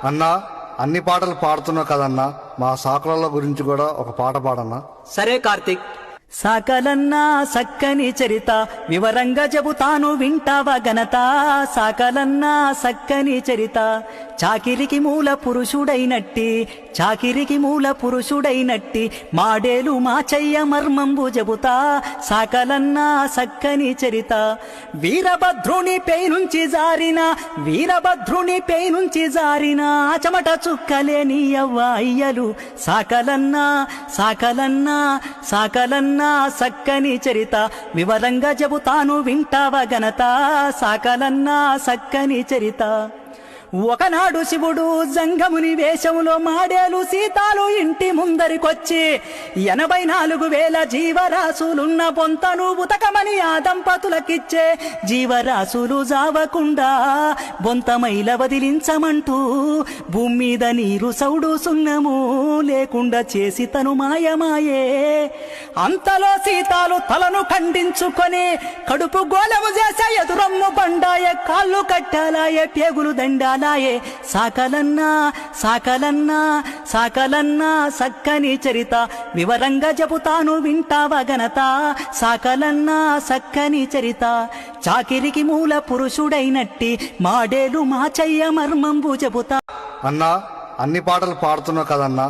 అన్నా, అన్ని పాటలు పాడుతున్నావు కదన్నా, మా సాకుల గురించి కూడా ఒక పాట పాడన్నా. సరే కార్తీక్. సాకలన్నా సక్కని చరిత వివరంగా చెబుతాను వింటావా ఘనత. సాకలన్నా సక్కని చరిత చాకిరికి మూల పురుషుడైనట్టి, చాకిరికి మూల పురుషుడైనట్టి మాడేలు మాచయ్య మర్మంబు చెబుతా. సాకలన్నా సక్కని చరిత వీరభద్రుని పై నుంచి జారిన, వీరభద్రుని పై నుంచి జారిన చెమట చుక్కలేని అవ్వ అయ్యలు. సాకలన్నా సాకలన్నా సాకలన్నా సక్కని చరిత వివరంగా చెబుతాను వింటావా ఘనత. సాకలన్నా సక్కని చరిత. ఒకనాడు శివుడు జంగముని వేషములో మాడేలు సీతాలు ఇంటి ముందరికొచ్చి 84,000 జీవరాశులున్న బొంతను ఉతకమని ఆ దంపతులకిచ్చే. జీవరాశులు జావకుండా బొంతమైల వదిలించమంటూ భూమి మీద నీరు సౌడు సున్నము లేకుండా చేసి తను మాయమాయే. అంతలో సీతాలు తలను ఖండించుకొని కడుపు గోళము చేసే, ఎదురమ్ము బండాయే, కాళ్ళు కట్టాలాయే, పేగులు దండాలాయే. సాకలన్నా సాకలన్నా సాకలన్నా సక్కని చరిత వివరంగా చెబుతాను వింటావా ఘనత. సాకలన్నా సక్కని చరిత చాకిరికి మూల పురుషుడైనట్టి మాడేలు మాచయ్య మర్మంబు చెబుతా. అన్నా, అన్ని పాటలు పాడుతున్నావు కదన్నా,